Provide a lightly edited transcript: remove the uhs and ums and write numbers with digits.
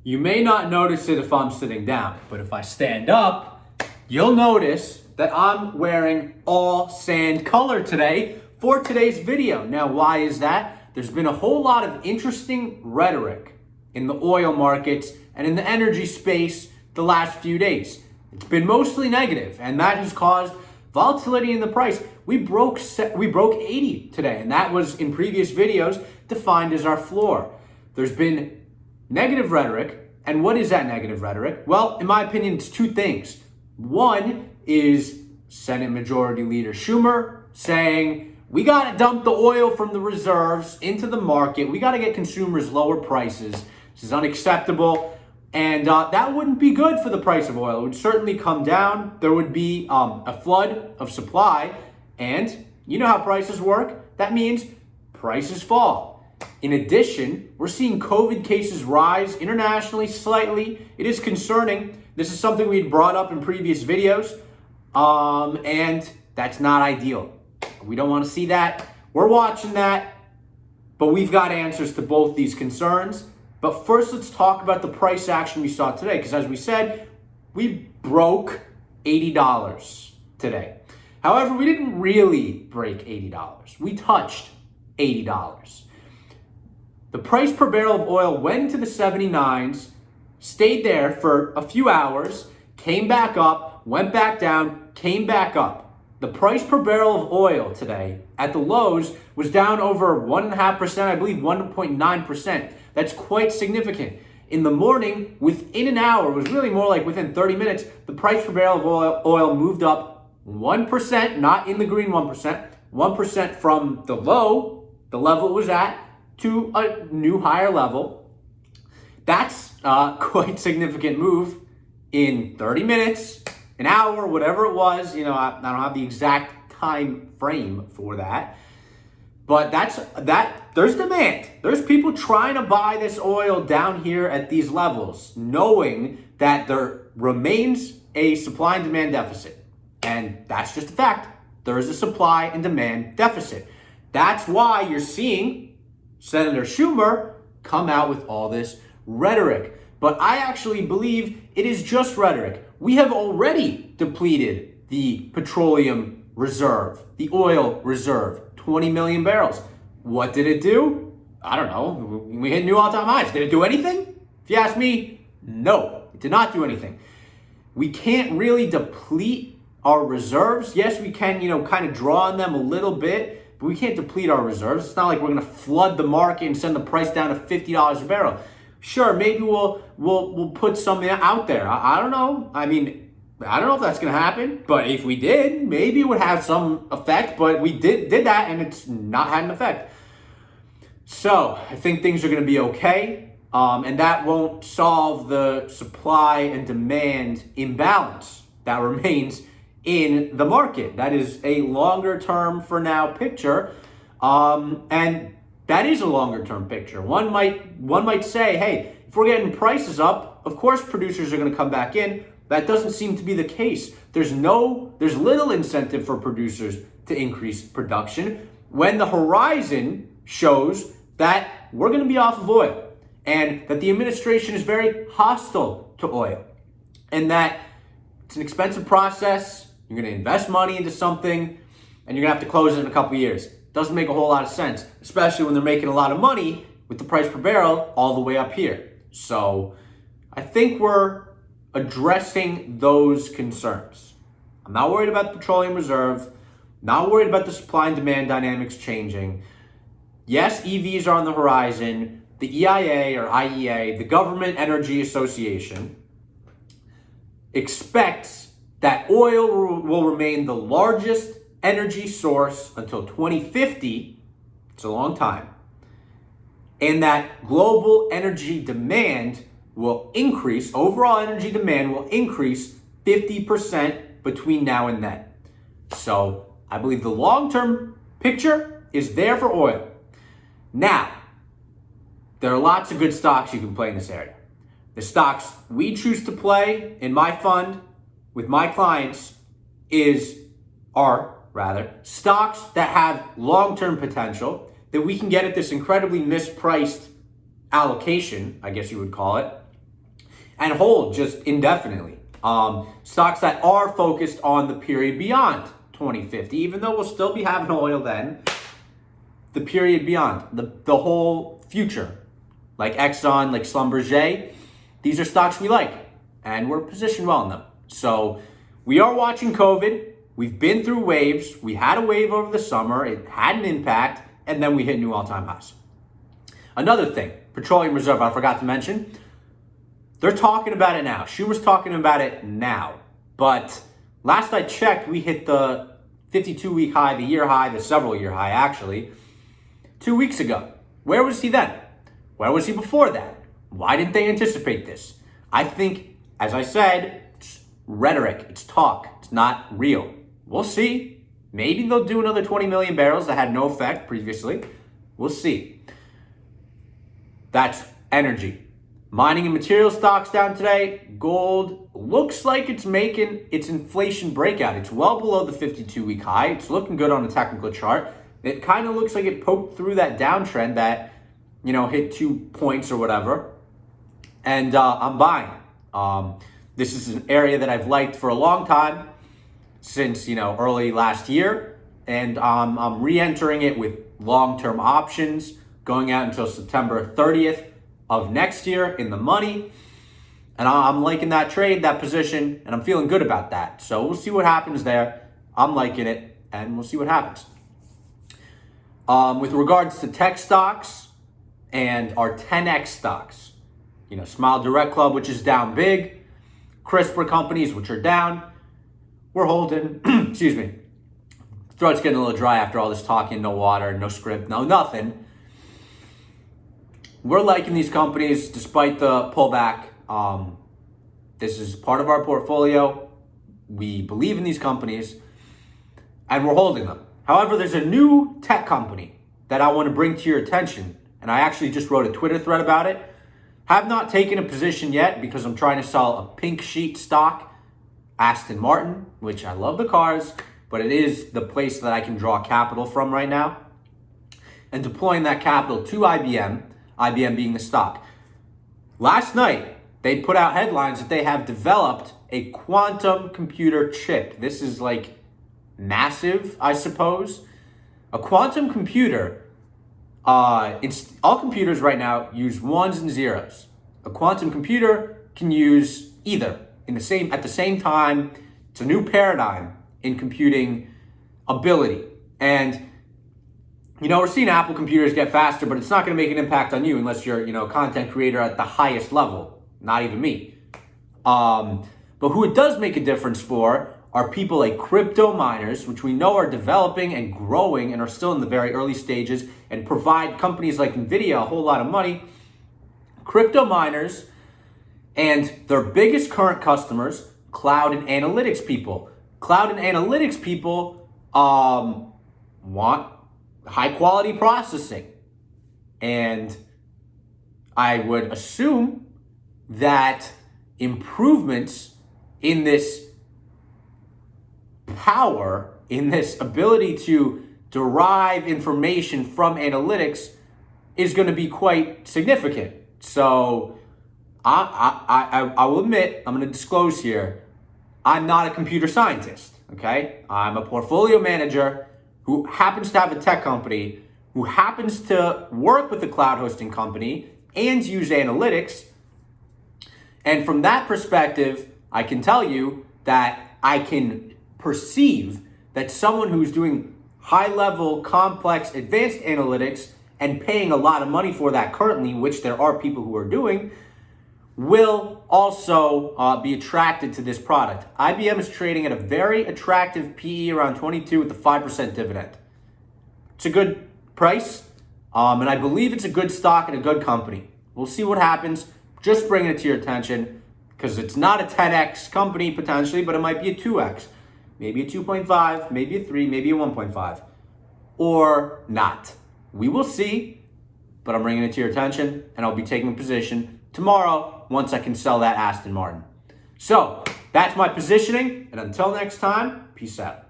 You may not notice it if I'm sitting down, but if I stand up, you'll notice that I'm wearing all sand color today for today's video. Now, why is that? There's been a whole lot of interesting rhetoric in the oil markets and in the energy space the last few days. It's been mostly negative, and that has caused volatility in the price. We broke 80 today, and that was in previous videos defined as our floor. There's been negative rhetoric, and what is that negative rhetoric? Well, in my opinion, it's two things. One is Senate Majority Leader Schumer saying, we got to dump the oil from the reserves into the market. We got to get consumers lower prices. This is unacceptable. And that wouldn't be good for the price of oil. It would certainly come down. There would be a flood of supply. And you know how prices work. That means prices fall. In addition, we're seeing COVID cases rise internationally slightly. It is concerning. This is something we'd brought up in previous videos. And that's not ideal. We don't want to see that. We're watching that. But we've got answers to both these concerns. But first, let's talk about the price action we saw today. Because as we said, we broke $80 today. However, we didn't really break $80. We touched $80. The price per barrel of oil went into the 79s, stayed there for a few hours, came back up, went back down, came back up. The price per barrel of oil today at the lows was down over 1.5%, I believe 1.9%. That's quite significant. In the morning, within an hour, it was really more like within 30 minutes, the price per barrel of oil moved up 1%, not in the green 1% from the low, the level it was at, to a new higher level. That's quite significant move in 30 minutes, an hour, whatever it was. I don't have the exact time frame for that. But there's demand. There's people trying to buy this oil down here at these levels, knowing that there remains a supply and demand deficit. And that's just a fact. There is a supply and demand deficit. That's why you're seeing Senator Schumer come out with all this rhetoric. But I actually believe it is just rhetoric. We have already depleted the petroleum reserve, the oil reserve, 20 million barrels. What did it do? I don't know. We hit new all-time highs. Did it do anything? If you ask me, no, it did not do anything. We can't really deplete our reserves. Yes, we can, kind of draw on them a little bit, but we can't deplete our reserves. It's not like we're going to flood the market and send the price down to $50 a barrel. Sure, maybe we'll put something out there. I don't know. I don't know if that's going to happen, but if we did, maybe it would have some effect, but we did that and it's not had an effect. So I think things are going to be okay, and that won't solve the supply and demand imbalance that remains in the market. That is a longer term for now picture, and that is a longer term picture. One might say, hey, if we're getting prices up, of course producers are going to come back in. That doesn't seem to be the case. There's little incentive for producers to increase production when the horizon shows that we're going to be off of oil and that the administration is very hostile to oil and that it's an expensive process. You're going to invest money into something and you're going to have to close it in a couple years. Doesn't make a whole lot of sense, especially when they're making a lot of money with the price per barrel all the way up here. So I think we're addressing those concerns. I'm not worried about the petroleum reserve, not worried about the supply and demand dynamics changing. Yes, EVs are on the horizon. The EIA or IEA, the Government Energy Association, expects that oil will remain the largest energy source until 2050. It's a long time. And that global energy demand will increase, overall energy demand will increase 50% between now and then. So I believe the long-term picture is there for oil. Now, there are lots of good stocks you can play in this area. The stocks we choose to play in my fund with my clients are stocks that have long-term potential that we can get at this incredibly mispriced allocation, I guess you would call it, and hold just indefinitely. Stocks that are focused on the period beyond 2050, even though we'll still be having oil then, the period beyond, the whole future, like Exxon, like Schlumberger, these are stocks we like, and we're positioned well in them. So we are watching COVID. We've been through waves. We had a wave over the summer. It had an impact, and then we hit new all-time highs. Another thing, petroleum reserve, I forgot to mention, they're talking about it now. Schumer's talking about it now. But last I checked, we hit the 52-week high, the year high, the several-year high, actually, 2 weeks ago. Where was he then? Where was he before that? Why didn't they anticipate this? I think, as I said, it's rhetoric. It's talk. It's not real. We'll see. Maybe they'll do another 20 million barrels that had no effect previously. We'll see. That's energy. Mining and material stocks down today. Gold looks like it's making its inflation breakout. It's well below the 52-week high. It's looking good on the technical chart. It kind of looks like it poked through that downtrend that, hit 2 points or whatever. And I'm buying. This is an area that I've liked for a long time, since, early last year. And I'm re-entering it with long-term options going out until September 30th of next year in the money. And I'm liking that trade, that position, and I'm feeling good about that. So we'll see what happens there. I'm liking it, and we'll see what happens. With regards to tech stocks and our 10X stocks, Smile Direct Club, which is down big, CRISPR companies, which are down, we're holding, excuse me, throat's getting a little dry after all this talking, no water, no script, no nothing. We're liking these companies despite the pullback. This is part of our portfolio. We believe in these companies, and we're holding them. However, there's a new tech company that I want to bring to your attention, and I actually just wrote a Twitter thread about it. Have not taken a position yet because I'm trying to sell a pink sheet stock, Aston Martin, which I love the cars, but it is the place that I can draw capital from right now, and deploying that capital to IBM, IBM being the stock. Last night, they put out headlines that they have developed a quantum computer chip. This is like massive, I suppose. A quantum computer, all computers right now use ones and zeros. A quantum computer can use either at the same time. It's a new paradigm in computing ability. And we're seeing Apple computers get faster, but it's not going to make an impact on you unless you're, a content creator at the highest level. Not even me. But who it does make a difference for are people like crypto miners, which we know are developing and growing and are still in the very early stages and provide companies like NVIDIA a whole lot of money. Crypto miners and their biggest current customers, cloud and analytics people. Cloud and analytics people want high quality processing. And I would assume that improvements in this power, in this ability to derive information from analytics is going to be quite significant. So I will admit, I'm going to disclose here, I'm not a computer scientist, okay? I'm a portfolio manager who happens to have a tech company, who happens to work with a cloud hosting company and use analytics. And from that perspective, I can tell you that I can perceive that someone who's doing high-level, complex, advanced analytics and paying a lot of money for that currently, which there are people who are doing, will also be attracted to this product. IBM is trading at a very attractive PE around 22 with a 5% dividend. It's a good price, and I believe it's a good stock and a good company. We'll see what happens. Just bringing it to your attention because it's not a 10x company potentially, but it might be a 2x, maybe a 2.5, maybe a 3, maybe a 1.5, or not. We will see, but I'm bringing it to your attention, and I'll be taking a position tomorrow once I can sell that Aston Martin. So that's my positioning, and until next time, peace out.